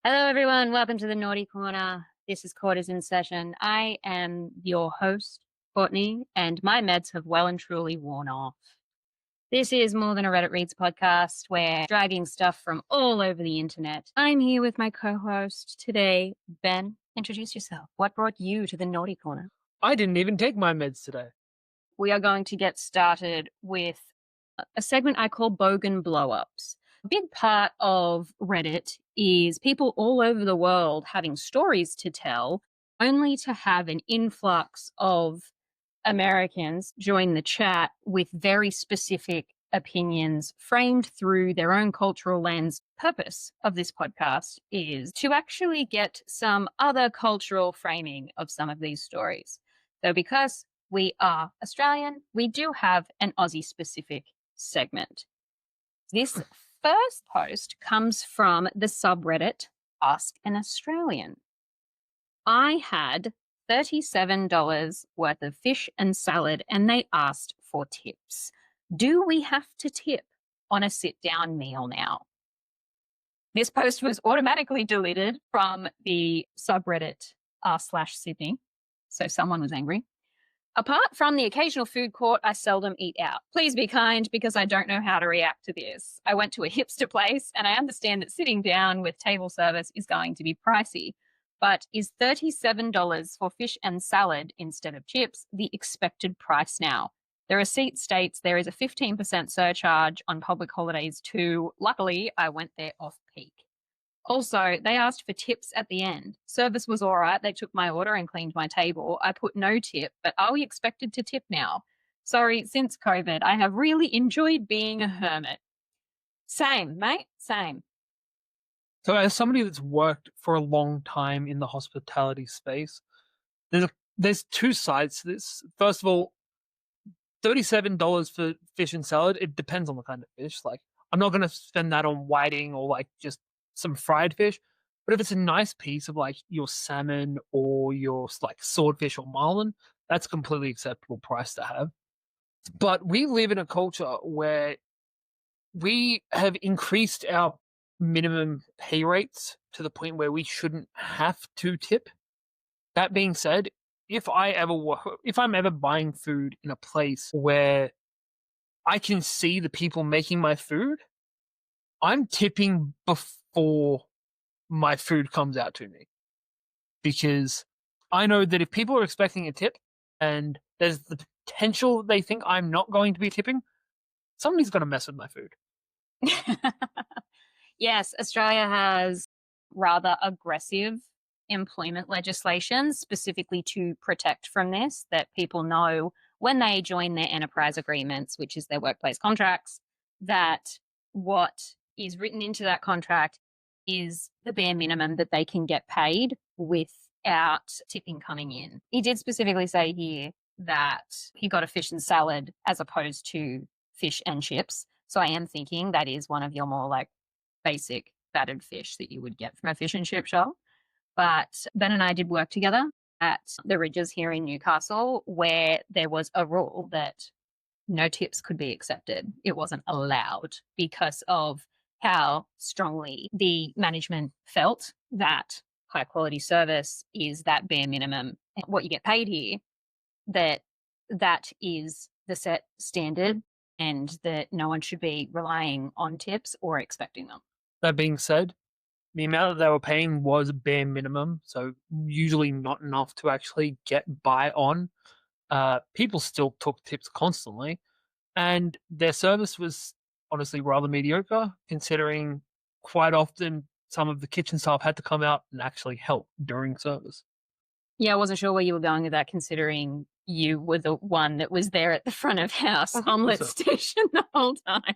Hello, everyone. Welcome to the Naughty Corner. This is Quarters in Session. I am your host, Courtney, and my meds have well and truly worn off. This is More Than a Reddit Reads podcast. We're dragging stuff from all over the internet. I'm here with my co-host today, Ben. Introduce yourself. What brought you to the Naughty Corner? I didn't even take my meds today. We are going to get started with a segment I call Bogan Blow-Ups. A big part of Reddit is people all over the world having stories to tell, only to have an influx of Americans join the chat with very specific opinions framed through their own cultural lens. Purpose of this podcast is to actually get some other cultural framing of some of these stories. So because we are Australian, we do have an Aussie specific segment. This first post comes from the subreddit Ask an Australian. I had $37 worth of fish and salad and they asked for tips. Do we have to tip on a sit-down meal now? This post was automatically deleted from the subreddit r/Sydney, so someone was angry. Apart from the occasional food court, I seldom eat out. Please be kind because I don't know how to react to this. I went to a hipster place and I understand that sitting down with table service is going to be pricey. But is $37 for fish and salad instead of chips the expected price now? The receipt states there is a 15% surcharge on public holidays too. Luckily, I went there off peak. Also, they asked for tips at the end. Service was all right. They took my order and cleaned my table. I put no tip, but are we expected to tip now? Sorry, since COVID, I have really enjoyed being a hermit. Same, mate, same. So, as somebody that's worked for a long time in the hospitality space, there's two sides to this. First of all, $37 for fish and salad, it depends on the kind of fish. Like, I'm not going to spend that on whiting or like just some fried fish. But if it's a nice piece of like your salmon or your like swordfish or marlin, that's a completely acceptable price to have. But we live in a culture where we have increased our minimum pay rates to the point where we shouldn't have to tip. That being said, if I'm ever buying food in a place where I can see the people making my food, I'm tipping before my food comes out to me. Because I know that if people are expecting a tip and there's the potential they think I'm not going to be tipping, somebody's going to mess with my food. Yes, Australia has rather aggressive employment legislation specifically to protect from this, that people know when they join their enterprise agreements, which is their workplace contracts, that what is written into that contract is the bare minimum that they can get paid without tipping coming in. He did specifically say here that he got a fish and salad as opposed to fish and chips. So I am thinking that is one of your more like basic battered fish that you would get from a fish and chip shop. But Ben and I did work together at the Ridges here in Newcastle, where there was a rule that no tips could be accepted. It wasn't allowed because of how strongly the management felt that high quality service is that bare minimum. What you get paid here, that is the set standard, and that no one should be relying on tips or expecting them. That being said, the amount that they were paying was bare minimum, so usually not enough to actually get by on. People still took tips constantly, and their service was honestly rather mediocre, considering quite often some of the kitchen staff had to come out and actually help during service. Yeah, I wasn't sure where you were going with that, considering you were the one that was there at the front of house omelette So, station the whole time.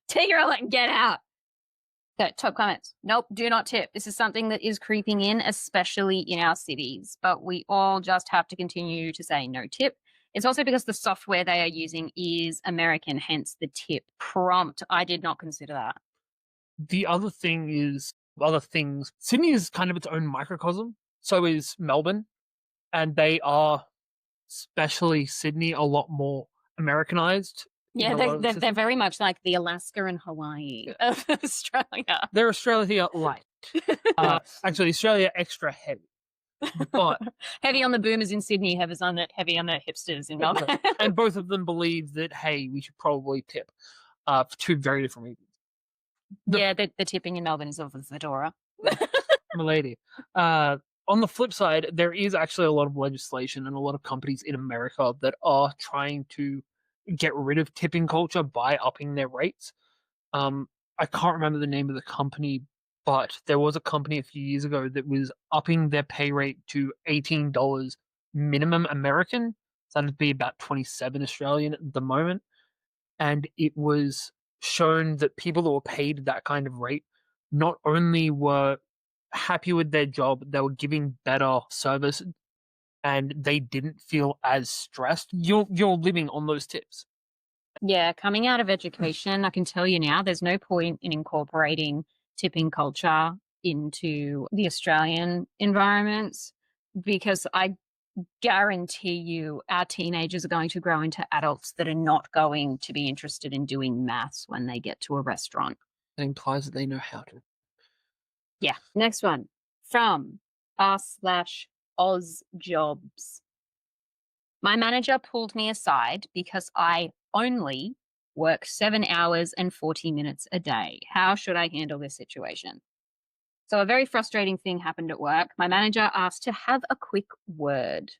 Take your omelette and get out. Okay, top comments. Nope, do not tip. This is something that is creeping in, especially in our cities. But we all just have to continue to say no tip. It's also because the software they are using is American, hence the tip prompt. I did not consider that. the other thing is other things. Sydney is kind of its own microcosm. So is Melbourne, and they are, especially Sydney, a lot more Americanized. Yeah, in a lot of they're systems. very much like the Alaska and Hawaii of Australia. They're Australia light. Nice. Actually, Australia extra heavy, but Heavy on the boomers in Sydney, heavy on the hipsters in Melbourne. and both of them believe that hey, we should probably tip. For two very different reasons. The Yeah, the tipping in Melbourne is off the fedora. Milady. Uh, on the flip side, there is actually a lot of legislation and a lot of companies in America that are trying to get rid of tipping culture by upping their rates. Um, I can't remember the name of the company, but there was a company a few years ago that was upping their pay rate to $18 minimum American. So that'd be about 27 Australian at the moment. And it was shown that people that were paid that kind of rate not only were happy with their job, they were giving better service and they didn't feel as stressed. You're living on those tips. Yeah, coming out of education, I can tell you now, there's no point in incorporating tipping culture into the Australian environments because I guarantee you our teenagers are going to grow into adults that are not going to be interested in doing maths when they get to a restaurant. It implies that they know how to. Yeah. Next one from r/Oz Jobs. My manager pulled me aside because I only work 7 hours and 40 minutes a day. How should I handle this situation? So, a very frustrating thing happened at work. My manager asked to have a quick word,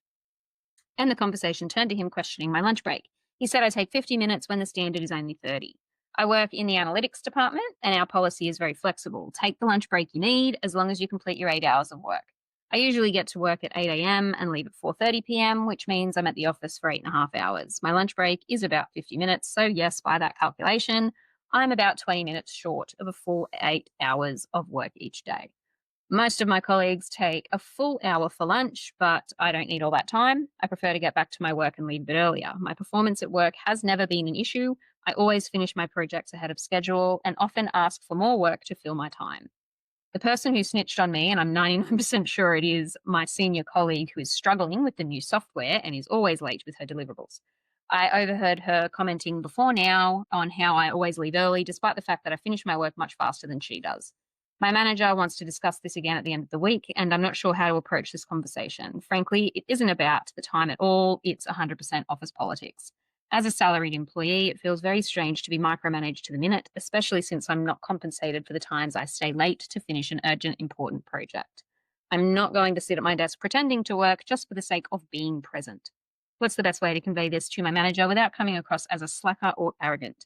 and the conversation turned to him questioning my lunch break. He said I take 50 minutes when the standard is only 30. I work in the analytics department, and our policy is very flexible. Take the lunch break you need as long as you complete your 8 hours of work. I usually get to work at 8 a.m. and leave at 4:30 p.m., which means I'm at the office for 8.5 hours. My lunch break is about 50 minutes, so yes, by that calculation, I'm about 20 minutes short of a full 8 hours of work each day. Most of my colleagues take a full hour for lunch, but I don't need all that time. I prefer to get back to my work and leave a bit earlier. My performance at work has never been an issue. I always finish my projects ahead of schedule and often ask for more work to fill my time. The person who snitched on me, and I'm 99% sure it is my senior colleague who is struggling with the new software and is always late with her deliverables. I overheard her commenting before now on how I always leave early, despite the fact that I finish my work much faster than she does. My manager wants to discuss this again at the end of the week, and I'm not sure how to approach this conversation. Frankly, it isn't about the time at all, it's 100% office politics. As a salaried employee, it feels very strange to be micromanaged to the minute, especially since I'm not compensated for the times I stay late to finish an urgent, important project. I'm not going to sit at my desk pretending to work just for the sake of being present. What's the best way to convey this to my manager without coming across as a slacker or arrogant?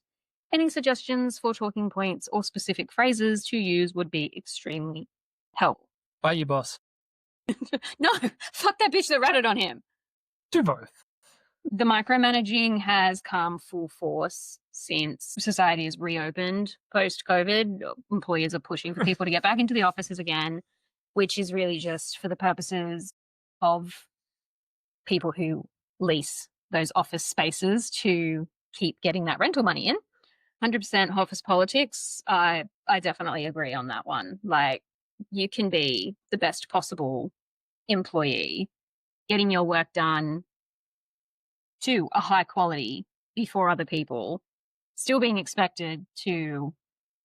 Any suggestions for talking points or specific phrases to use would be extremely helpful. Bye, you boss. No, fuck that bitch that ratted on him. Do both. The micromanaging has come full force since society has reopened post COVID. Employers are pushing for people to get back into the offices again, which is really just for the purposes of people who lease those office spaces to keep getting that rental money in. 100% office politics. I definitely agree on that one. Like, you can be the best possible employee, getting your work done to a high quality before other people, still being expected to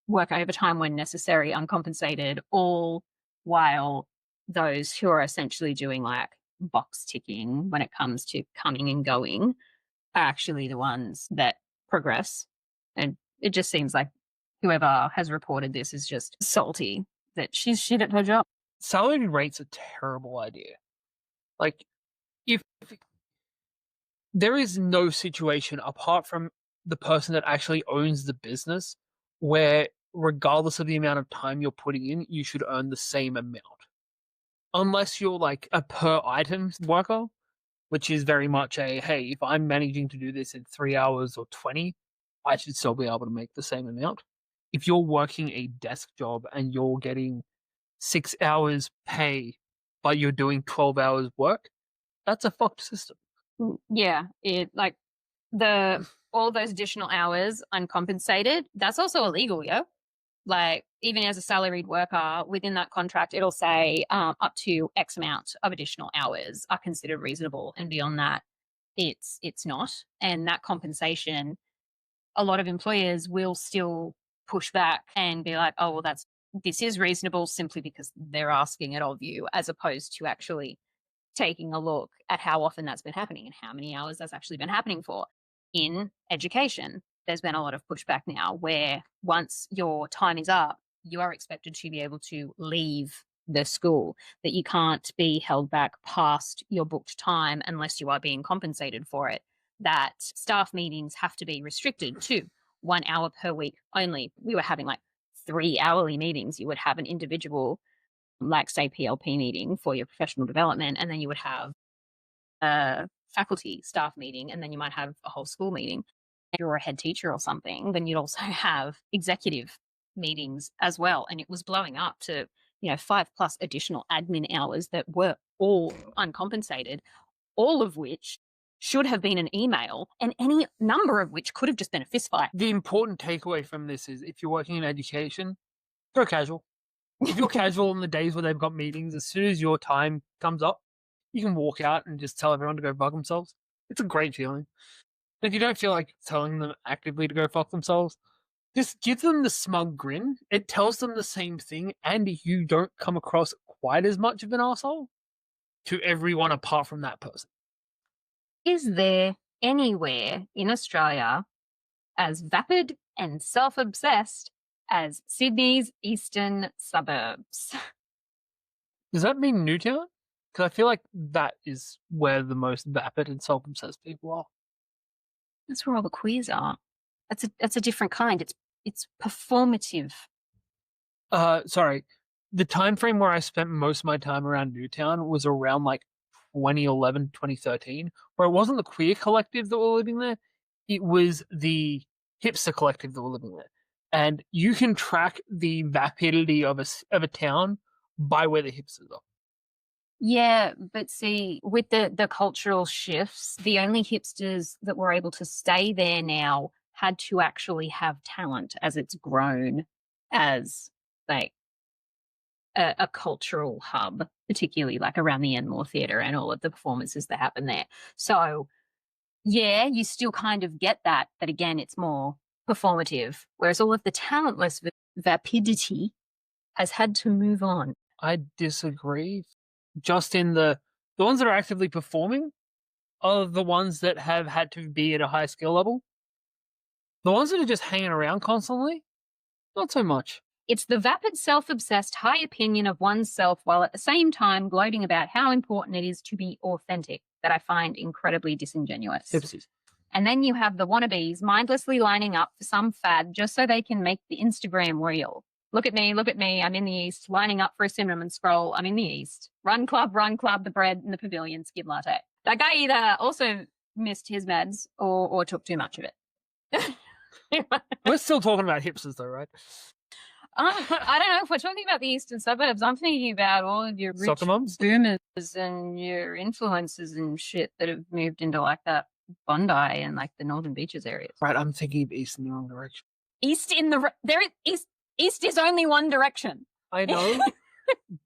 work overtime when necessary, uncompensated, all while those who are essentially doing like box ticking when it comes to coming and going are actually the ones that progress. And it just seems like whoever has reported this is just salty that she's shit at her job. Salary rate's a terrible idea. Like, if there is no situation apart from the person that actually owns the business where, regardless of the amount of time you're putting in, you should earn the same amount. Unless you're like a per item worker, which is very much a hey, if I'm managing to do this in 3 hours or 20, I should still be able to make the same amount. If you're working a desk job and you're getting 6 hours pay, but you're doing 12 hours work, that's a fucked system. Yeah, it like the all those additional hours uncompensated, that's also illegal, yo. Like, even as a salaried worker within that contract, it'll say up to X amount of additional hours are considered reasonable, and beyond that, it's not. And that compensation, a lot of employers will still push back and be like, oh, well, that's this is reasonable simply because they're asking it of you, as opposed to actually taking a look at how often that's been happening and how many hours that's actually been happening for. In education, there's been a lot of pushback now where once your time is up, you are expected to be able to leave the school, that you can't be held back past your booked time unless you are being compensated for it, that staff meetings have to be restricted to 1 hour per week only. We were having like 3 hourly meetings. You would have an individual, like say PLP meeting for your professional development, and then you would have a faculty staff meeting, and then you might have a whole school meeting. If you're a head teacher or something, then you'd also have executive meetings as well. And it was blowing up to, 5+ additional admin hours that were all uncompensated, all of which should have been an email, and any number of which could have just been a fist fight. The important takeaway from this is if you're working in education, go casual. If you're casual on the days where they've got meetings, as soon as your time comes up, you can walk out and just tell everyone to go fuck themselves. It's a great feeling. If you don't feel like telling them actively to go fuck themselves, just give them the smug grin. It tells them the same thing, and you don't come across quite as much of an asshole to everyone apart from that person. Is there anywhere in Australia as vapid and self-obsessed as Sydney's eastern suburbs? Does that mean Newtown? Because I feel like that is where the most vapid and self-obsessed people are. That's where all the queers are. That's a different kind. It's performative. Sorry. The time frame where I spent most of my time around Newtown was around like 2011, 2013, where it wasn't the queer collective that were living there. It was the hipster collective that were living there. And you can track the vapidity of a town by where the hipsters are. Yeah, but see, with the cultural shifts, the only hipsters that were able to stay there now had to actually have talent as it's grown as like a cultural hub, particularly like around the Enmore Theatre and all of the performances that happen there. So yeah, you still kind of get that, but again, it's more performative, whereas all of the talentless vapidity has had to move on. I disagree. Just in the ones that are actively performing are the ones that have had to be at a high skill level. The ones that are just hanging around constantly, not so much. It's the vapid, self-obsessed high opinion of oneself while at the same time gloating about how important it is to be authentic that I find incredibly disingenuous. Hipsters. And then you have the wannabes mindlessly lining up for some fad just so they can make the Instagram reel. Look at me, I'm in the East, lining up for a cinnamon scroll, I'm in the East. Run club, the bread in the pavilion, skid latte. That guy either also missed his meds or took too much of it. We're still talking about hipsters though, right? I don't know if we're talking about the eastern suburbs. I'm thinking about all of your rich Soccer mums? boomers and your influencers and shit that have moved into like that Bondi and like the Northern Beaches areas. Right, I'm thinking of east in the wrong direction. East is only one direction. I know,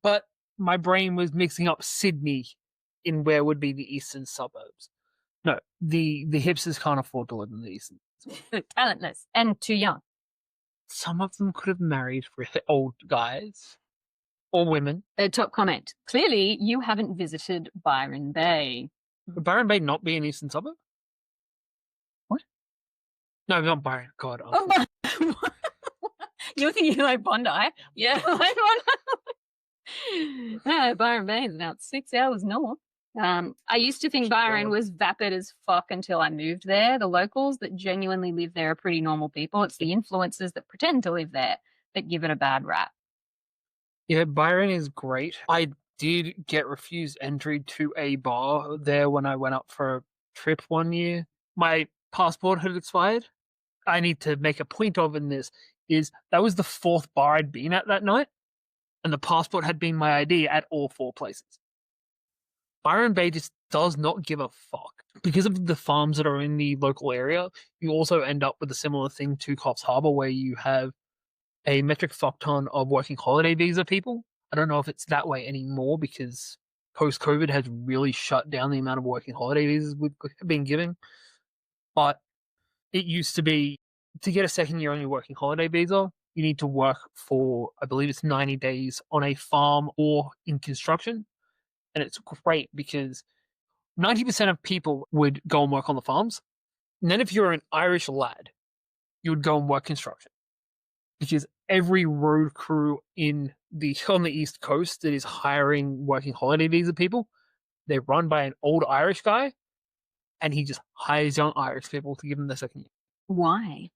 but my brain was mixing up Sydney in where would be the eastern suburbs. No, the hipsters can't afford to live in the eastern. Talentless and too young. Some of them could have married really old guys or women. Top comment. Clearly, you haven't visited Byron Bay. Would Byron Bay not be an eastern suburb? What? No, not Byron. God. Oh, you're thinking like Bondi. Yeah, like Bondi. No, Byron Bay is about 6 hours north. I used to think Byron was vapid as fuck until I moved there. The locals that genuinely live there are pretty normal people. It's the influencers that pretend to live there that give it a bad rap. Yeah, Byron is great. I did get refused entry to a bar there when I went up for a trip one year. My passport had expired. I need to make a point of in this is that was the 4th bar I'd been at that night, and the passport had been my ID at all 4 places. Byron Bay just does not give a fuck. Because of the farms that are in the local area, you also end up with a similar thing to Coffs Harbour where you have a metric fuck ton of working holiday visa people. I don't know if it's that way anymore because post-COVID has really shut down the amount of working holiday visas we've been giving. But it used to be to get a second year on your working holiday visa, you need to work for, I believe it's 90 days on a farm or in construction. And it's great because 90% of people would go and work on the farms. And then if you're an Irish lad, you would go and work construction. Because every road crew on the East Coast that is hiring working holiday visa people, they're run by an old Irish guy, and he just hires young Irish people to give them the second year. Why?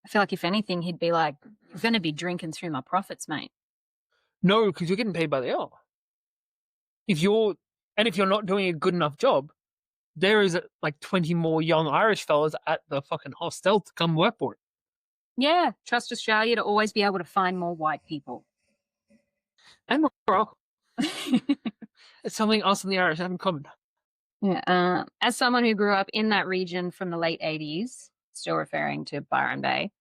I feel like if anything, he'd be like, "You're going to be drinking through my profits, mate." No, because you're getting paid by the hour. If you're not doing a good enough job, there is like 20 more young Irish fellas at the fucking hostel to come work for it. Yeah, trust Australia to always be able to find more white people. And we're it's something us and the Irish have in common. Yeah. As someone who grew up in that region from the late 80s, still referring to Byron Bay,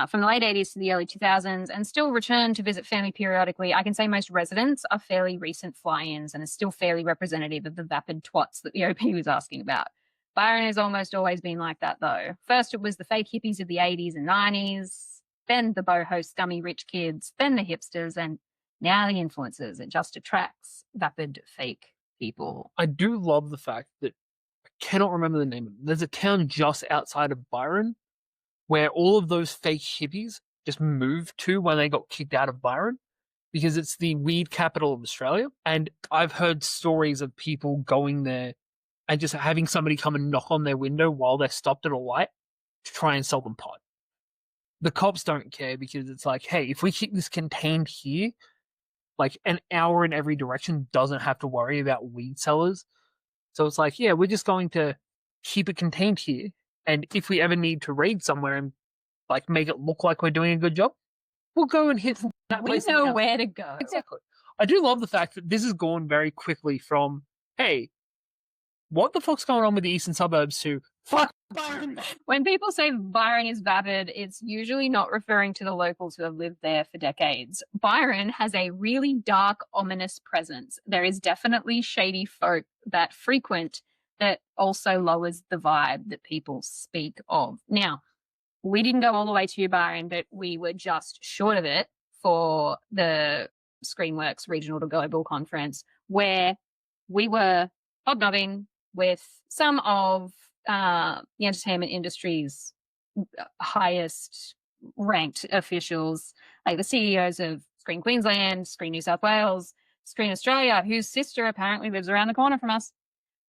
from the late 80s to the early 2000s, and still return to visit family periodically, I can say most residents are fairly recent fly-ins and are still fairly representative of the vapid twats that the OP was asking about. Byron has almost always been like that, though. First, it was the fake hippies of the 80s and 90s, then the boho scummy rich kids, then the hipsters, and now the influencers. It just attracts vapid fake people. I do love the fact that I cannot remember the name of it. There's a town just outside of Byron where all of those fake hippies just moved to when they got kicked out of Byron because it's the weed capital of Australia. And I've heard stories of people going there and just having somebody come and knock on their window while they're stopped at a light to try and sell them pot. The cops don't care because it's like, hey, if we keep this contained here, like an hour in every direction doesn't have to worry about weed sellers. So it's like, yeah, we're just going to keep it contained here. And if we ever need to raid somewhere and like make it look like we're doing a good job, we'll go and hit that We place. know where to go. Exactly. I do love the fact that this has gone very quickly from, hey, what the fuck's going on with the eastern suburbs to fuck Byron. When people say Byron is vapid, it's usually not referring to the locals who have lived there for decades. Byron has a really dark, ominous presence. There is definitely shady folk that frequent that also lowers the vibe that people speak of. Now, we didn't go all the way to Byron, but we were just short of it for the Screenworks Regional to Global Conference, where we were hobnobbing with some of the entertainment industry's highest ranked officials, like the CEOs of Screen Queensland, Screen New South Wales, Screen Australia, whose sister apparently lives around the corner from us.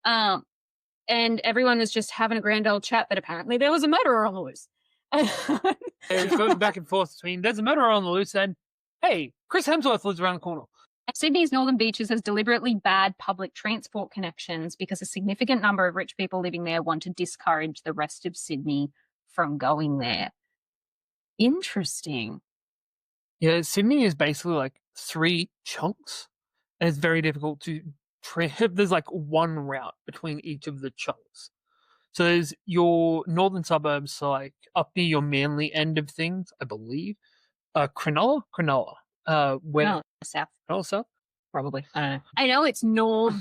And everyone was just having a grand old chat that apparently there was a murderer on the loose. It goes back and forth between there's a murderer on the loose and, hey, Chris Hemsworth lives around the corner. Sydney's Northern Beaches has deliberately bad public transport connections because a significant number of rich people living there want to discourage the rest of Sydney from going there. Interesting. Yeah, Sydney is basically like 3 chunks, and it's very difficult to there's like one route between each of the chunks. So there's your northern suburbs, so like up near your Manly end of things, I believe. Cronulla, where South. Cronulla South, Probably. I don't know. I know it's norther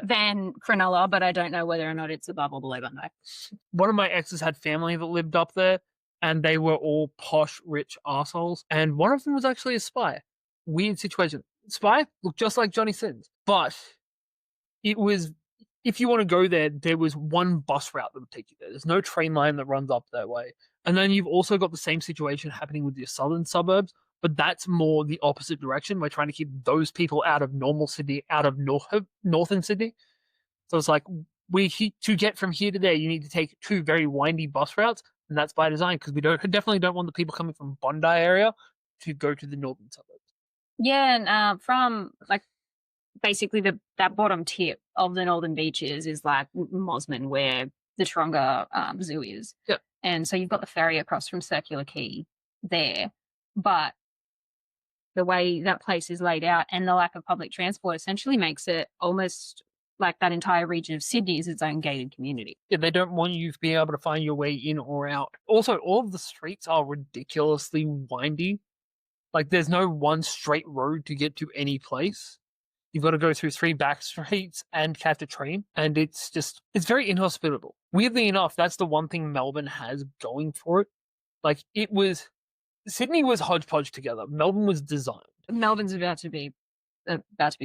than Cronulla, but I don't know whether or not it's above or below Bondi. One of my exes had family that lived up there, and they were all posh, rich assholes. And one of them was actually a spy. Weird situation. Spy looked just like Johnny Sins, but it was. If you want to go there, there was one bus route that would take you there. There's no train line that runs up that way. And then you've also got the same situation happening with your southern suburbs, but that's more the opposite direction. We're trying to keep those people out of normal Sydney, out of northern Sydney. So it's like, to get from here to there, you need to take 2 very windy bus routes, and that's by design because we definitely don't want the people coming from Bondi area to go to the northern suburbs. Yeah, and from like basically that bottom tip of the Northern Beaches is like Mosman, where the Taronga Zoo is. Yep. And so you've got the ferry across from Circular Quay there, but the way that place is laid out and the lack of public transport essentially makes it almost like that entire region of Sydney is its own gated community. Yeah, they don't want you to be able to find your way in or out. Also, all of the streets are ridiculously windy. Like, there's no one straight road to get to any place. You've got to go through 3 back streets and catch a train, and it's very inhospitable. Weirdly enough, that's the one thing Melbourne has going for it. Like, it was Sydney was hodgepodge together. Melbourne was designed. Melbourne's about to be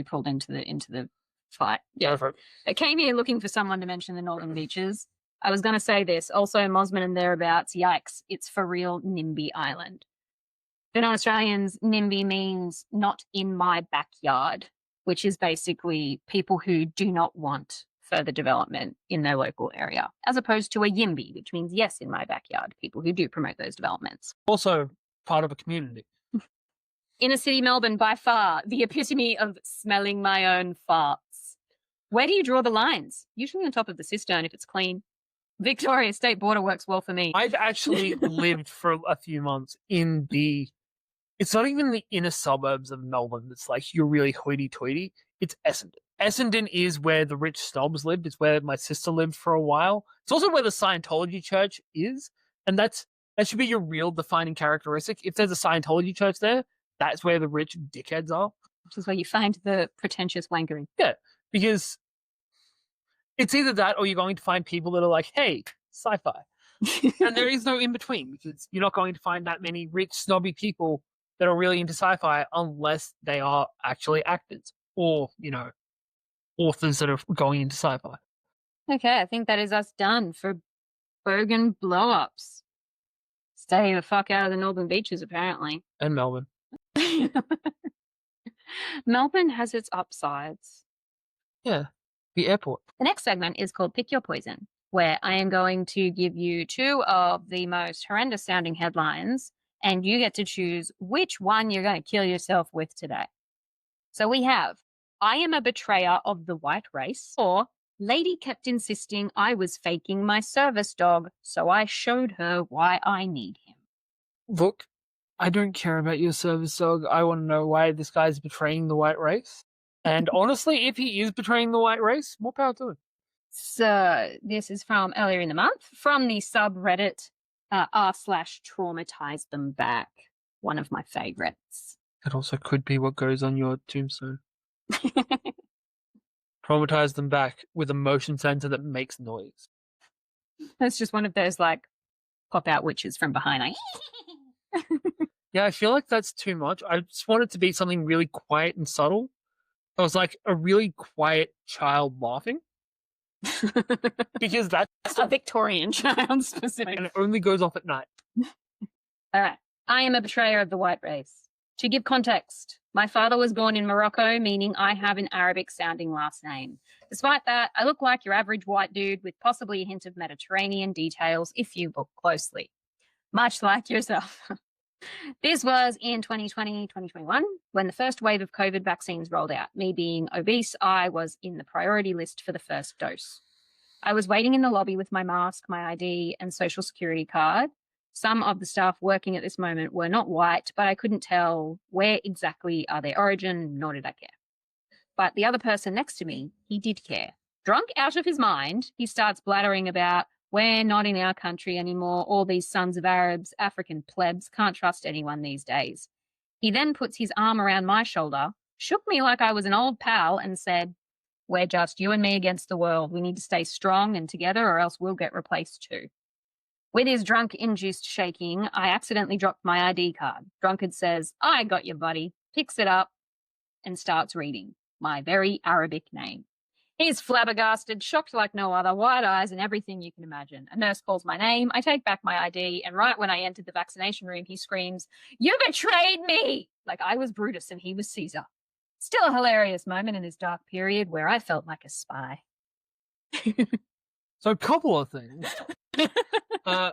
pulled into the fight. Yeah. Go for it. I came here looking for someone to mention the Northern Beaches. I was going to say this. Also, Mosman and thereabouts. Yikes! It's for real NIMBY Island. For non-Australians, NIMBY means not in my backyard, which is basically people who do not want further development in their local area, as opposed to a YIMBY, which means yes, in my backyard, people who do promote those developments. Also part of a community. Inner city Melbourne, by far, the epitome of smelling my own farts. Where do you draw the lines? Usually on top of the cistern if it's clean. Victoria State Border works well for me. I've actually lived for a few months in it's not even the inner suburbs of Melbourne that's like you're really hoity-toity. It's Essendon. Essendon is where the rich snobs lived. It's where my sister lived for a while. It's also where the Scientology church is. And that should be your real defining characteristic. If there's a Scientology church there, that's where the rich dickheads are. Which is where you find the pretentious wankery. Yeah, because it's either that or you're going to find people that are like, hey, sci-fi. And there is no in-between because you're not going to find that many rich, snobby people that are really into sci-fi unless they are actually actors or, authors that are going into sci-fi. Okay, I think that is us done for Bogan blow-ups. Stay the fuck out of the Northern Beaches, apparently. And Melbourne. Melbourne has its upsides. Yeah, the airport. The next segment is called Pick Your Poison, where I am going to give you two of the most horrendous sounding headlines, and you get to choose which one you're going to kill yourself with today. So we have, I am a betrayer of the white race, or lady kept insisting I was faking my service dog, so I showed her why I need him. Look, I don't care about your service dog. I want to know why this guy's betraying the white race. And honestly, if he is betraying the white race, more power to him. So this is from earlier in the month, from the subreddit r/traumatize them back. One of my favorites. That also could be what goes on your tombstone. Traumatize them back with a motion sensor that makes noise. That's just one of those like pop out witches from behind. Yeah, I feel like that's too much. I just want it to be something really quiet and subtle. It was like a really quiet child laughing. Because that's a Victorian child specific. And it only goes off at night. All right. I am a betrayer of the white race. To give context, my father was born in Morocco, meaning I have an Arabic-sounding last name. Despite that, I look like your average white dude with possibly a hint of Mediterranean details if you look closely. Much like yourself. This was in 2020, 2021, when the first wave of COVID vaccines rolled out. Me being obese, I was in the priority list for the first dose. I was waiting in the lobby with my mask, my ID, and social security card. Some of the staff working at this moment were not white, but I couldn't tell where exactly are their origin, nor did I care. But the other person next to me, he did care. Drunk out of his mind, he starts blathering about, we're not in our country anymore. All these sons of Arabs, African plebs, can't trust anyone these days. He then puts his arm around my shoulder, shook me like I was an old pal, and said, we're just you and me against the world. We need to stay strong and together or else we'll get replaced too. With his drunk-induced shaking, I accidentally dropped my ID card. Drunkard says, I got you, buddy, picks it up and starts reading my very Arabic name. He's flabbergasted, shocked like no other, wide eyes and everything you can imagine. A nurse calls my name, I take back my ID, and right when I entered the vaccination room, he screams, you betrayed me! Like I was Brutus and he was Caesar. Still a hilarious moment in this dark period where I felt like a spy. So a couple of things.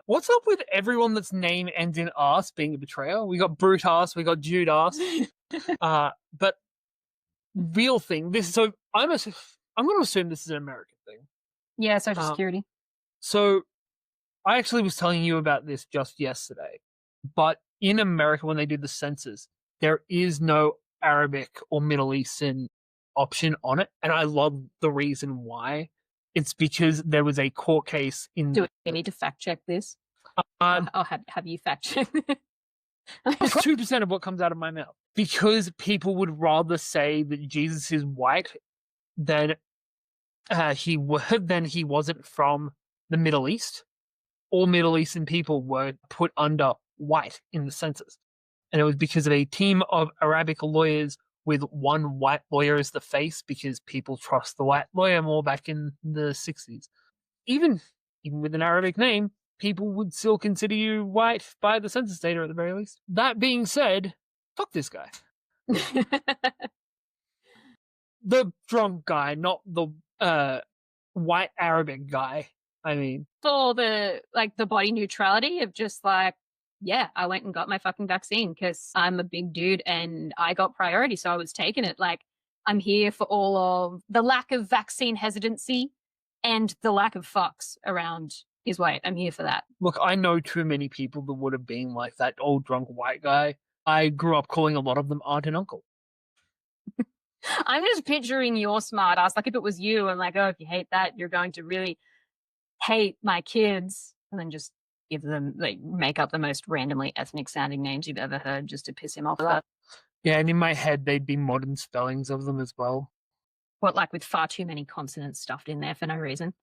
What's up with everyone that's name ends in ass being a betrayer? We got Brutus, we got Judas. But real thing, I'm going to assume this is an American thing. Yeah, Social Security. So I actually was telling you about this just yesterday. But in America, when they do the census, there is no Arabic or Middle Eastern option on it. And I love the reason why. It's because there was a court case in... Do we need to fact check this? I'll have you fact check it. 2% of what comes out of my mouth. Because people would rather say that Jesus is white than he wasn't from the Middle East. All Middle Eastern people were put under white in the census. And it was because of a team of Arabic lawyers with one white lawyer as the face, because people trust the white lawyer more back in the 60s. Even with an Arabic name, people would still consider you white by the census data at the very least. That being said, fuck this guy. The drunk guy, not the white Arabic guy. I mean, For the body neutrality of just like, yeah, I went and got my fucking vaccine because I'm a big dude and I got priority, so I was taking it. Like, I'm here for all of the lack of vaccine hesitancy and the lack of fucks around his weight. I'm here for that. look, I know too many people that would have been like that old drunk white guy. I grew up calling a lot of them aunt and uncle. I'm just picturing your smart ass. Like, if it was you, I'm like, oh, if you hate that, you're going to really hate my kids. And then just give them, like, make up the most randomly ethnic sounding names you've ever heard just to piss him off. Yeah, and in my head, they'd be modern spellings of them as well. What, like with far too many consonants stuffed in there for no reason?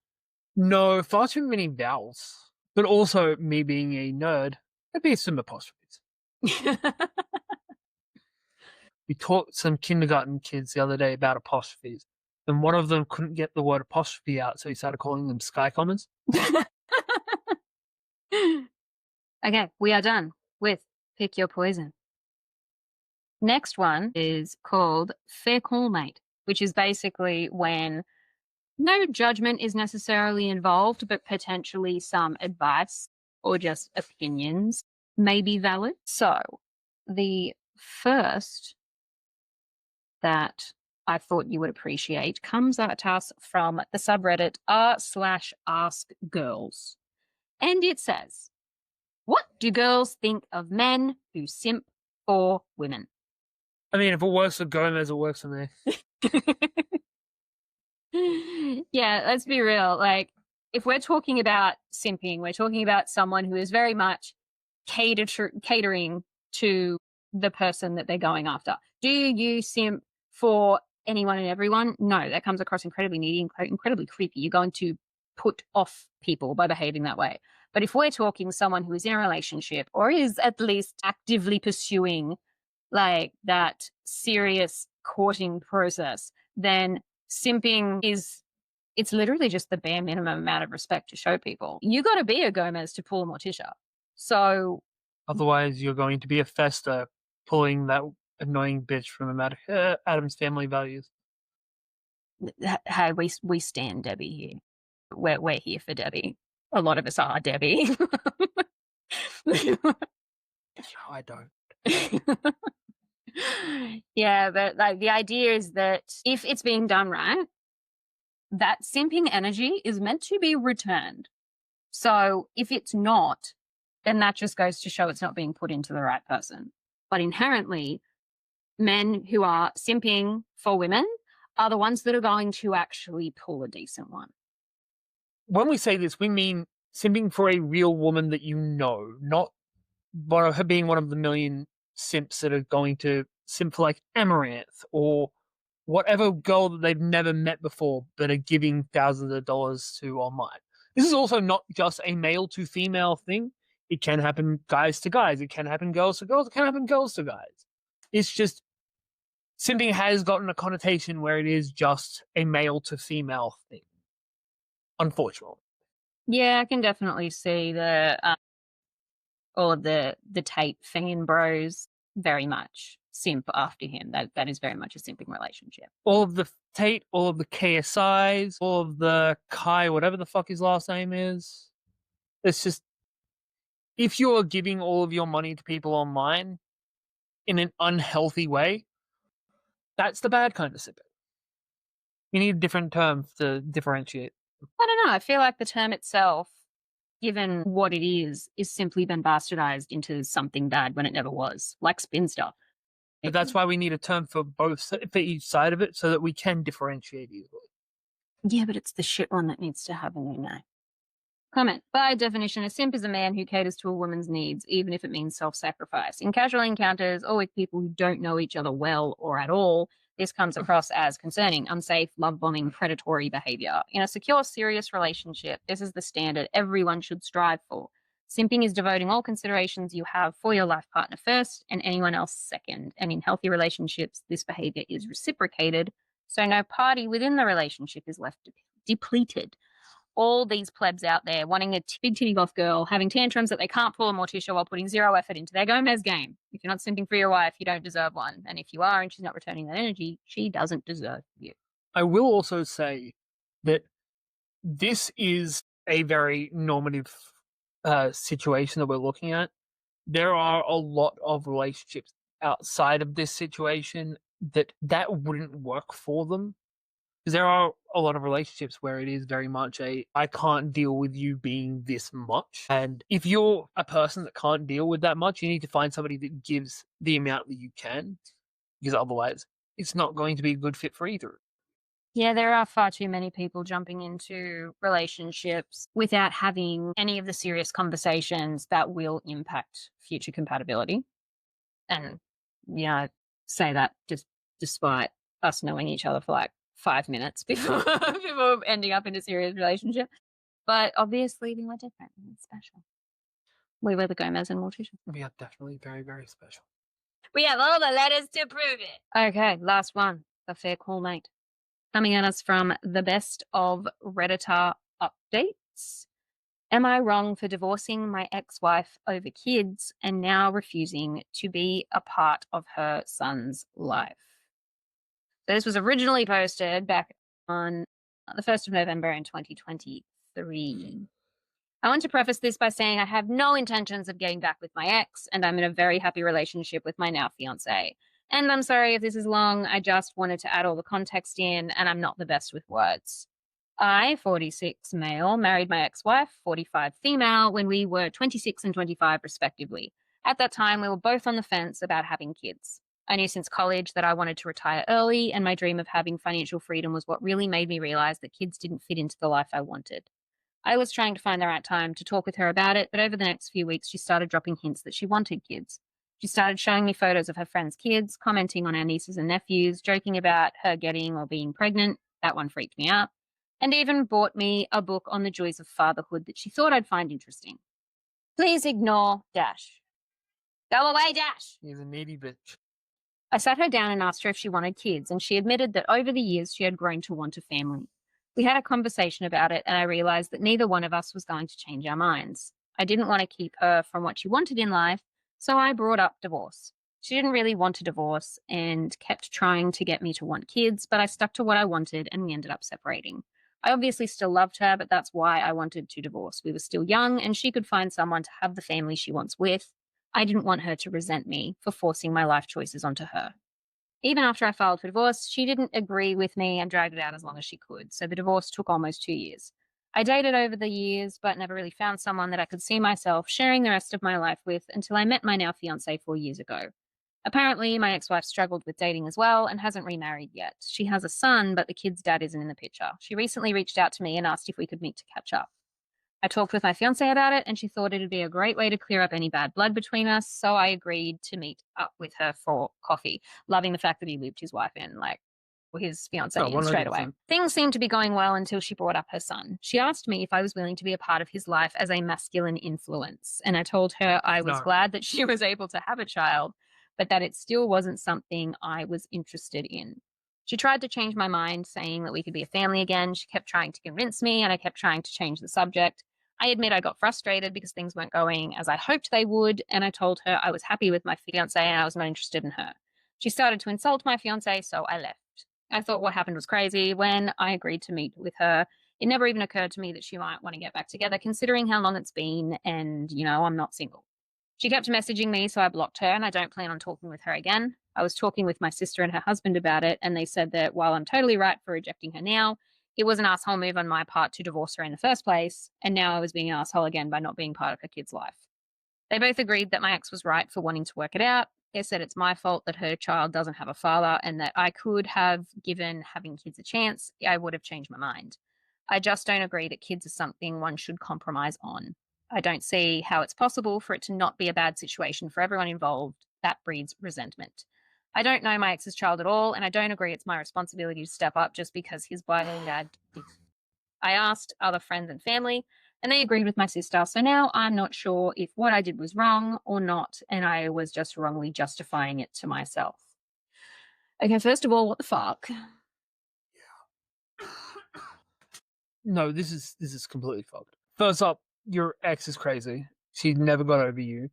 No, far too many vowels. But also, me being a nerd, there'd be some apostrophes. We taught some kindergarten kids the other day about apostrophes, and one of them couldn't get the word apostrophe out, so he started calling them sky commas. Okay, we are done with Pick Your Poison. Next one is called Fair Call Mate, which is basically when no judgment is necessarily involved, but potentially some advice or just opinions may be valid. So the first that I thought you would appreciate comes at us from the subreddit r/askgirls. And it says, what do girls think of men who simp for women? I mean, if it works for Gomez, it works for me. Yeah, let's be real. Like, if we're talking about simping, we're talking about someone who is very much catering to the person that they're going after. Do you simp for anyone and everyone? No, that comes across incredibly needy, incredibly creepy. You're going to put off people by behaving that way. But if we're talking someone who is in a relationship or is at least actively pursuing like that serious courting process, then simping it's literally just the bare minimum amount of respect to show people. You got to be a Gomez to pull a Morticia. So Otherwise, you're going to be a Fester pulling that annoying bitch from Adam's Family Values. hey, we stand Debbie here. We're here for Debbie. A lot of us are Debbie. I don't. Yeah, but like the idea is that if it's being done right, that simping energy is meant to be returned. So if it's not, then that just goes to show it's not being put into the right person. But inherently, men who are simping for women are the ones that are going to actually pull a decent one. When we say this, we mean simping for a real woman that you know, not her being one of the million simps that are going to simp for like Amaranth or whatever girl that they've never met before but are giving thousands of dollars to online. This is also not just a male to female thing. It can happen guys to guys. It can happen girls to girls. It can happen girls to guys. It's just simping has gotten a connotation where it is just a male to female thing. Unfortunately. Yeah, I can definitely see all of the Tate fan bros very much simp after him. That is very much a simping relationship. All of the Tate, all of the KSIs, all of the Kai, whatever the fuck his last name is. It's just, if you're giving all of your money to people online in an unhealthy way, that's the bad kind of simping. You need a different term to differentiate. I don't know. I feel like the term itself, given what it is simply been bastardized into something bad when it never was, like spinster. But that's why we need a term for each side of it so that we can differentiate easily. Yeah, but it's the shit one that needs to have a new name. Comment. By definition, a simp is a man who caters to a woman's needs, even if it means self-sacrifice. In casual encounters or with people who don't know each other well or at all, this comes across as concerning, unsafe, love-bombing, predatory behavior. In a secure, serious relationship, this is the standard everyone should strive for. Simping is devoting all considerations you have for your life partner first and anyone else second. And in healthy relationships, this behavior is reciprocated, so no party within the relationship is left depleted. All these plebs out there wanting a big titty goth girl, having tantrums that they can't pull a Morticia while putting zero effort into their Gomez game. If you're not simping for your wife, you don't deserve one. And if you are and she's not returning that energy, she doesn't deserve you. I will also say that this is a very normative situation that we're looking at. There are a lot of relationships outside of this situation that wouldn't work for them. Because there are a lot of relationships where it is very much I can't deal with you being this much. And if you're a person that can't deal with that much, you need to find somebody that gives the amount that you can. Because otherwise, it's not going to be a good fit for either. Yeah, there are far too many people jumping into relationships without having any of the serious conversations that will impact future compatibility. And yeah, I say that just despite us knowing each other for like 5 minutes before before ending up in a serious relationship. But obviously we were different and it's special. We were the Gomez and Morticia. We are definitely very, very special. We have all the letters to prove it. Okay, last one. A fair call, mate. Coming at us from the best of Redditor updates. Am I wrong for divorcing my ex-wife over kids and now refusing to be a part of her son's life? So this was originally posted back on the 1st of November in 2023. I want to preface this by saying I have no intentions of getting back with my ex, and I'm in a very happy relationship with my now fiance. And I'm sorry if this is long, I just wanted to add all the context in, and I'm not the best with words. I, 46 male, married my ex-wife, 45 female, when we were 26 and 25 respectively. At that time, we were both on the fence about having kids. I knew since college that I wanted to retire early, and my dream of having financial freedom was what really made me realize that kids didn't fit into the life I wanted. I was trying to find the right time to talk with her about it, but over the next few weeks, she started dropping hints that she wanted kids. She started showing me photos of her friends' kids, commenting on our nieces and nephews, joking about her getting or being pregnant. That one freaked me out. And even bought me a book on the joys of fatherhood that she thought I'd find interesting. Please ignore Dash. Go away, Dash! He's a needy bitch. I sat her down and asked her if she wanted kids, and she admitted that over the years she had grown to want a family. We had a conversation about it, and I realized that neither one of us was going to change our minds. I didn't want to keep her from what she wanted in life, so I brought up divorce. She didn't really want a divorce and kept trying to get me to want kids, but I stuck to what I wanted and we ended up separating. I obviously still loved her, but that's why I wanted to divorce. We were still young and she could find someone to have the family she wants with. I didn't want her to resent me for forcing my life choices onto her. Even after I filed for divorce, she didn't agree with me and dragged it out as long as she could, so the divorce took almost 2 years. I dated over the years, but never really found someone that I could see myself sharing the rest of my life with until I met my now fiancé 4 years ago. Apparently, my ex-wife struggled with dating as well and hasn't remarried yet. She has a son, but the kid's dad isn't in the picture. She recently reached out to me and asked if we could meet to catch up. I talked with my fiancé about it, and she thought it'd be a great way to clear up any bad blood between us, so I agreed to meet up with her for coffee, loving the fact that he looped his wife in, like, or his fiancé Oh, in straight away. 100%. Things seemed to be going well until she brought up her son. She asked me if I was willing to be a part of his life as a masculine influence, and I told her I was No. glad that she was able to have a child, but that it still wasn't something I was interested in. She tried to change my mind, saying that we could be a family again. She kept trying to convince me, and I kept trying to change the subject. I admit I got frustrated because things weren't going as I hoped they would, and I told her I was happy with my fiancé and I was not interested in her. She started to insult my fiancé, so I left. I thought what happened was crazy. When I agreed to meet with her, it never even occurred to me that she might want to get back together, considering how long it's been, and, I'm not single. She kept messaging me, so I blocked her, and I don't plan on talking with her again. I was talking with my sister and her husband about it, and they said that while I'm totally right for rejecting her now, it was an asshole move on my part to divorce her in the first place, and now I was being an asshole again by not being part of her kid's life. They both agreed that my ex was right for wanting to work it out. They said it's my fault that her child doesn't have a father and that I could have given having kids a chance. I would have changed my mind. I just don't agree that kids are something one should compromise on. I don't see how it's possible for it to not be a bad situation for everyone involved. That breeds resentment. I don't know my ex's child at all, and I don't agree it's my responsibility to step up just because his biological dad did. I asked other friends and family, And they agreed with my sister. So now I'm not sure if what I did was wrong or not. And I was just wrongly justifying it to myself. Okay, first of all, what the fuck? No, this is completely fucked. First up, your ex is crazy. She never got over you.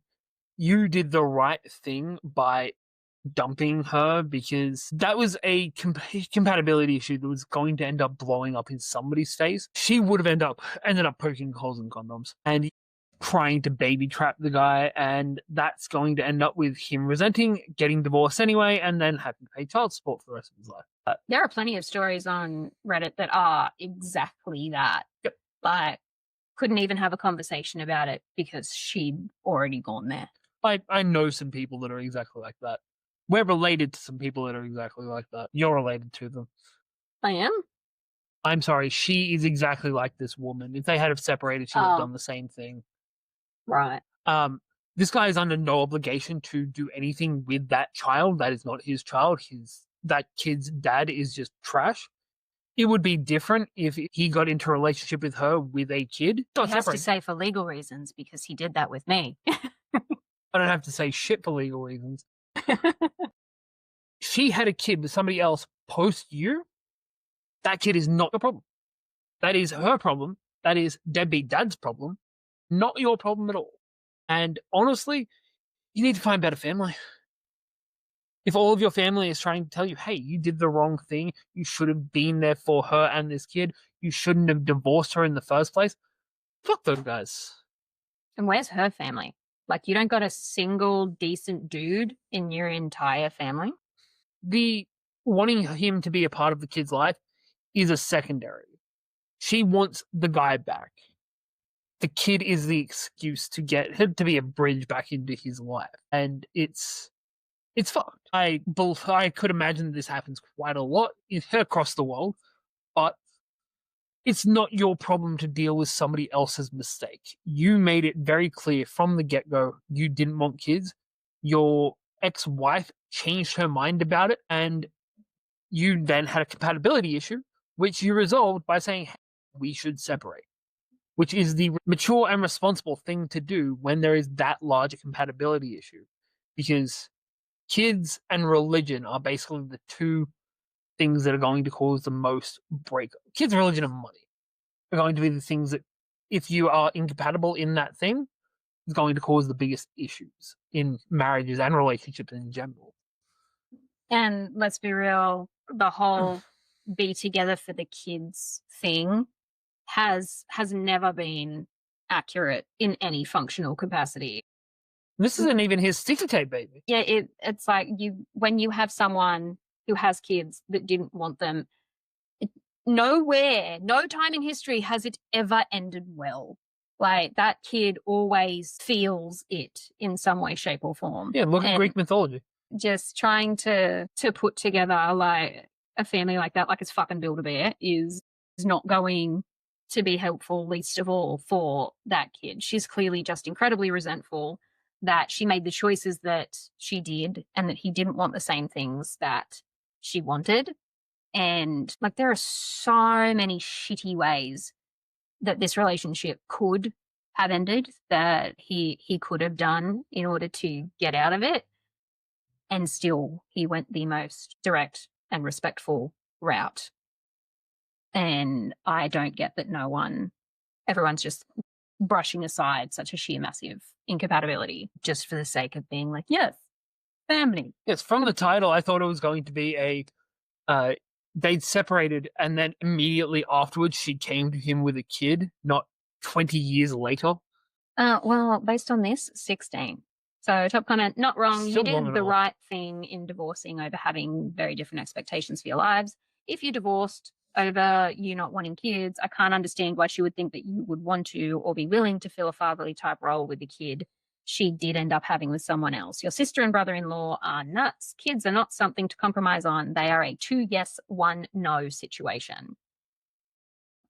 You did the right thing by dumping her because that was a compatibility issue that was going to end up blowing up in somebody's face. She would have ended up poking holes in condoms and trying to baby trap the guy, and that's going to end up with him resenting, getting divorced anyway, and then having to pay child support for the rest of his life. There are plenty of stories on Reddit that are exactly that. Yep. Like, couldn't even have a conversation about it because she'd already gone there. I know some people that are exactly like that. We're related to some people that are exactly like that. You're related to them. I am? I'm sorry, she is exactly like this woman. If they had have separated, she would have Oh. done the same thing. Right. This guy is under no obligation to do anything with that child. That is not his child. That kid's dad is just trash. It would be different if he got into a relationship with her with a kid. He has to say for legal reasons because he did that with me. I don't have to say shit for legal reasons. She had a kid with somebody else post you. That kid is not your problem. That is her problem. That is deadbeat dad's problem. Not your problem at all. And honestly, you need to find better family. If all of your family is trying to tell you, hey, you did the wrong thing, you should have been there for her and this kid, you shouldn't have divorced her in the first place, fuck those guys. And where's her family? Like, you don't got a single decent dude in your entire family? The wanting him to be a part of the kid's life is a secondary. She wants the guy back. The kid is the excuse to get him to be a bridge back into his life. And it's fucked. I could imagine this happens quite a lot across the world, but it's not your problem to deal with somebody else's mistake. You made it very clear from the get-go you didn't want kids. Your ex-wife changed her mind about it, and you then had a compatibility issue, which you resolved by saying, hey, we should separate, which is the mature and responsible thing to do when there is that large a compatibility issue. Because kids and religion are basically the two things that are going to cause the most breakup. Kids, religion, and money are going to be the things that, if you are incompatible in that thing, is going to cause the biggest issues in marriages and relationships in general. And let's be real, the whole be together for the kids thing has never been accurate in any functional capacity. This isn't even his sticky tape baby. Yeah, it's like when you have someone who has kids that didn't want them, nowhere, no time in history has it ever ended well. Like, that kid always feels it in some way, shape, or form. Yeah, look at Greek mythology. Just trying to put together like a family like that, like it's fucking Build-A-Bear, is not going to be helpful, least of all for that kid. She's clearly just incredibly resentful that she made the choices that she did and that he didn't want the same things that she wanted. And like, there are so many shitty ways that this relationship could have ended, that he could have done in order to get out of it. And still, he went the most direct and respectful route. And I don't get that everyone's just brushing aside such a sheer massive incompatibility just for the sake of being like, yes, family. Yes, from the title, I thought it was going to be they'd separated and then immediately afterwards she came to him with a kid, not 20 years later. Well, based on this, 16. So top comment, not wrong. Still You long did the enough. right thing in divorcing over having very different expectations for your lives. If you divorced over you not wanting kids, I can't understand why she would think that you would want to or be willing to fill a fatherly type role with the kid she did end up having with someone else. Your sister and brother-in-law are nuts. Kids are not something to compromise on. They are a 2 yes, 1 no situation.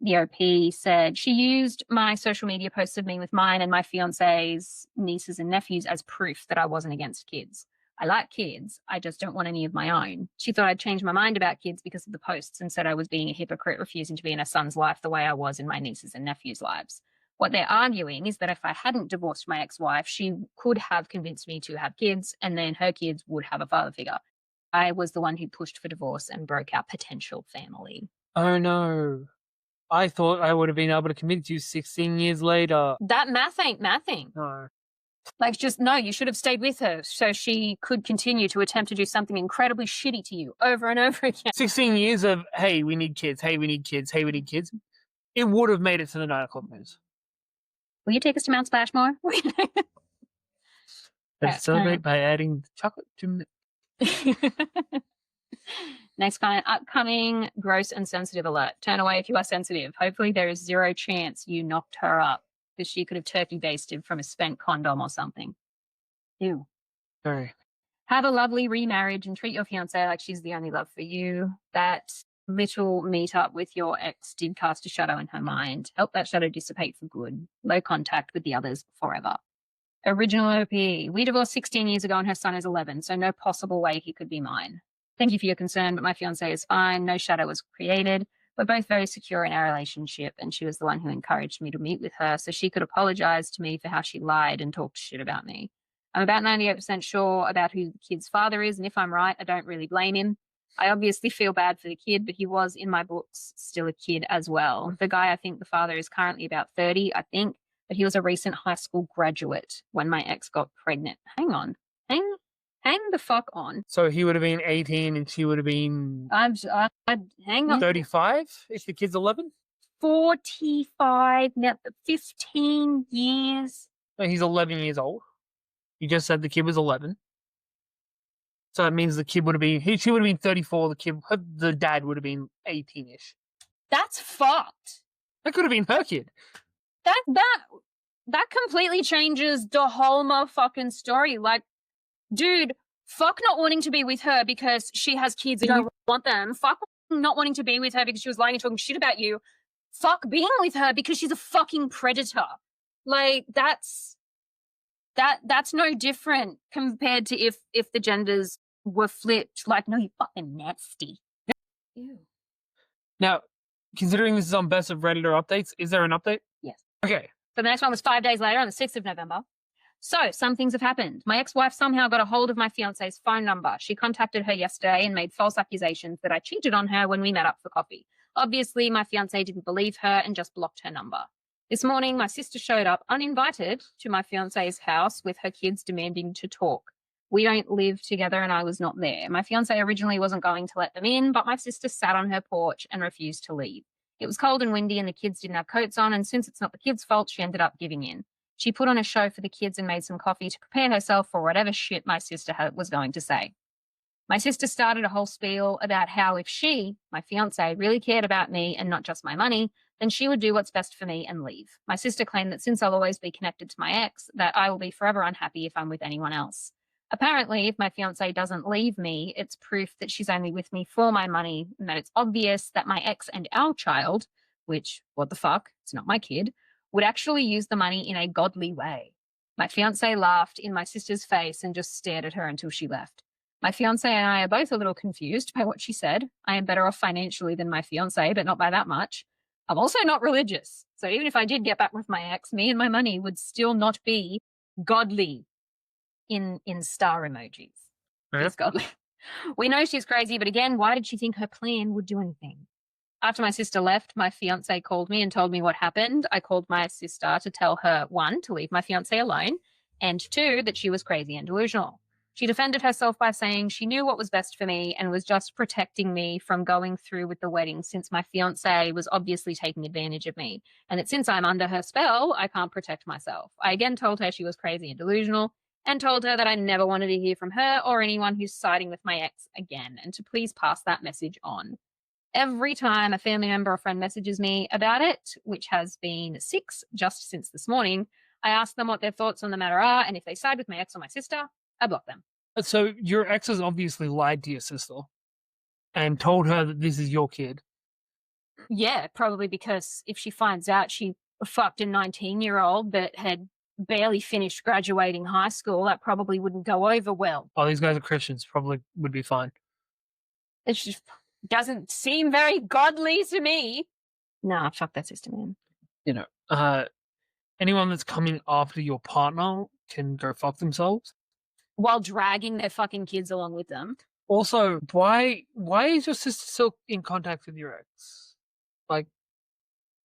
The OP said, she used my social media posts of me with mine and my fiance's nieces and nephews as proof that I wasn't against kids. I like kids. I just don't want any of my own. She thought I'd changed my mind about kids because of the posts and said I was being a hypocrite, refusing to be in a son's life the way I was in my nieces and nephews' lives. What they're arguing is that if I hadn't divorced my ex-wife, she could have convinced me to have kids, and then her kids would have a father figure. I was the one who pushed for divorce and broke our potential family. Oh no. I thought I would have been able to convince you 16 years later. That math ain't mathing. No. Like, just no, you should have stayed with her so she could continue to attempt to do something incredibly shitty to you over and over again. 16 years of, hey, we need kids, hey, we need kids, hey, we need kids. It would have made it to the 9 o'clock news. Will you take us to Mount Splashmore? Let's celebrate by adding chocolate to Next comment, upcoming gross and sensitive alert. Turn away if you are sensitive. Hopefully there is zero chance you knocked her up because she could have turkey basted from a spent condom or something. Ew. Sorry. Have a lovely remarriage and treat your fiancée like she's the only love for you. That little meetup with your ex did cast a shadow in her mind. Help that shadow dissipate for good. Low contact with the others forever. Original OP. We divorced 16 years ago and her son is 11, so no possible way he could be mine. Thank you for your concern, but my fiancé is fine. No shadow was created. We're both very secure in our relationship, and she was the one who encouraged me to meet with her so she could apologize to me for how she lied and talked shit about me. I'm about 98% sure about who the kid's father is, and if I'm right, I don't really blame him. I obviously feel bad for the kid, but he was, in my books, still a kid as well. The guy, I think the father is currently about 30, I think, but he was a recent high school graduate when my ex got pregnant. Hang on. Hang the fuck on. So he would have been 18 and she would have been Hang on. 35 if the kid's 11? 45, now 15 years. No, he's 11 years old. You just said the kid was 11. So that means the kid would have been, she would have been 34, the dad would have been 18-ish. That's fucked. That could have been her kid. That completely changes the whole motherfucking story. Like, dude, fuck not wanting to be with her because she has kids and you don't want them. Fuck not wanting to be with her because she was lying and talking shit about you. Fuck being with her because she's a fucking predator. Like, that's no different compared to if the genders were flipped. Like, no, you fucking nasty. Ew. Now, considering this is on Best of Reddit or updates, is there an update? Yes. Okay. So the next one was 5 days later on the 6th of November. So some things have happened. My ex-wife somehow got a hold of my fiance's phone number. She contacted her yesterday and made false accusations that I cheated on her when we met up for coffee. Obviously, my fiance didn't believe her and just blocked her number. This morning, my sister showed up uninvited to my fiance's house with her kids demanding to talk. We don't live together and I was not there. My fiance originally wasn't going to let them in, but my sister sat on her porch and refused to leave. It was cold and windy and the kids didn't have coats on, and since it's not the kids' fault, she ended up giving in. She put on a show for the kids and made some coffee to prepare herself for whatever shit my sister was going to say. My sister started a whole spiel about how if she, my fiance, really cared about me and not just my money, then she would do what's best for me and leave. My sister claimed that since I'll always be connected to my ex, that I will be forever unhappy if I'm with anyone else. Apparently, if my fiance doesn't leave me, it's proof that she's only with me for my money and that it's obvious that my ex and our child, which, what the fuck, it's not my kid, would actually use the money in a godly way. My fiance laughed in my sister's face and just stared at her until she left. My fiance and I are both a little confused by what she said. I am better off financially than my fiance, but not by that much. I'm also not religious. So even if I did get back with my ex, me and my money would still not be godly in star emojis. Yeah. It's godly. We know she's crazy, but again, why did she think her plan would do anything? After my sister left, my fiance called me and told me what happened. I called my sister to tell her, 1, to leave my fiance alone, and 2, that she was crazy and delusional. She defended herself by saying she knew what was best for me and was just protecting me from going through with the wedding since my fiance was obviously taking advantage of me, and that since I'm under her spell, I can't protect myself. I again told her she was crazy and delusional and told her that I never wanted to hear from her or anyone who's siding with my ex again, and to please pass that message on. Every time a family member or friend messages me about it, which has been 6 just since this morning, I ask them what their thoughts on the matter are, and if they side with my ex or my sister, I block them. So your ex has obviously lied to your sister and told her that this is your kid. Yeah, probably because if she finds out she fucked a 19-year-old that had barely finished graduating high school, that probably wouldn't go over well. Oh, these guys are Christians. Probably would be fine. It just doesn't seem very godly to me. Nah, fuck that sister, man. You know, anyone that's coming after your partner can go fuck themselves. While dragging their fucking kids along with them. Also, why is your sister still in contact with your ex? Like,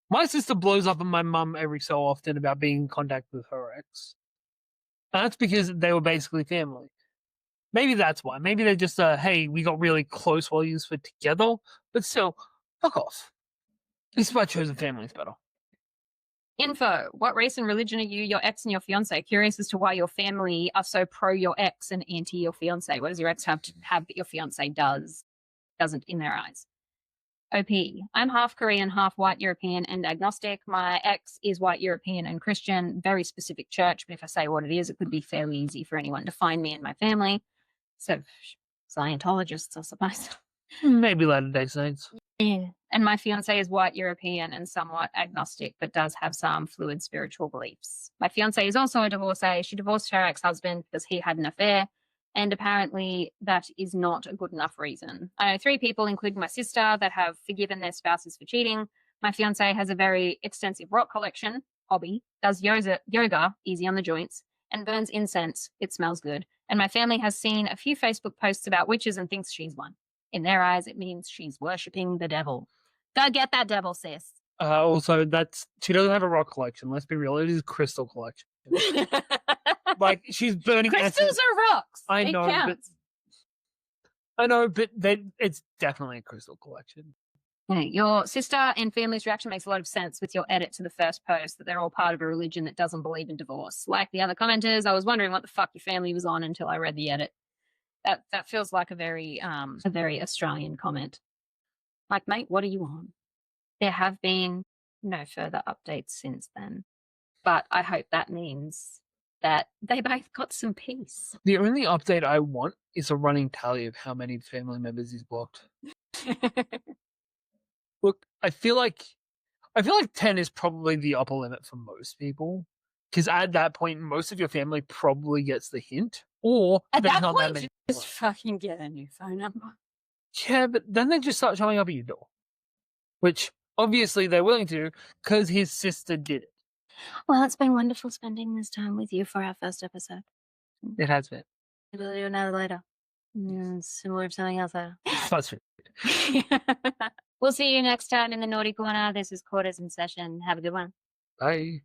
my sister blows up at my mum every so often about being in contact with her ex. And that's because they were basically family. Maybe that's why. Maybe they're just hey, we got really close while you were together, but still, fuck off. At least my chosen family is better. Info. What race and religion are you, your ex, and your fiance? Curious as to why your family are so pro your ex and anti your fiance. What does your ex have to have that your fiance doesn't in their eyes? OP. I'm half Korean, half white European, and agnostic. My ex is white European and Christian, very specific church, but if I say what it is, it could be fairly easy for anyone to find me and my family. So, Scientologists, I suppose. Maybe Latter-day Saints. Yeah. And my fiance is white European and somewhat agnostic, but does have some fluid spiritual beliefs. My fiance is also a divorcee. She divorced her ex-husband because he had an affair, and apparently that is not a good enough reason. I know 3 people, including my sister, that have forgiven their spouses for cheating. My fiance has a very extensive rock collection, hobby, does yoga, easy on the joints, and burns incense. It smells good. And my family has seen a few Facebook posts about witches and thinks she's one. In their eyes, it means she's worshipping the devil. Go get that devil, sis. Also, she doesn't have a rock collection. Let's be real; it is crystal collection. Like, she's burning crystals are rocks. I it know, counts. but it's definitely a crystal collection. Your sister and family's reaction makes a lot of sense with your edit to the first post that they're all part of a religion that doesn't believe in divorce. Like the other commenters, I was wondering what the fuck your family was on until I read the edit. That feels like a very Australian comment. Like, mate, what are you on? There have been no further updates since then, but I hope that means that they both got some peace. The only update I want is a running tally of how many family members he's blocked. Look, I feel like 10 is probably the upper limit for most people, because at that point, most of your family probably gets the hint. Or at that on point, that many just fucking get a new phone number. Yeah, but then they just start showing up at your door, which obviously they're willing to because his sister did it. Well, it's been wonderful spending this time with you for our first episode. It has been. We'll do another later. Similar to something else later. That's We'll see you next time in the Naughty Corner. This is Quarters in Session. Have a good one. Bye.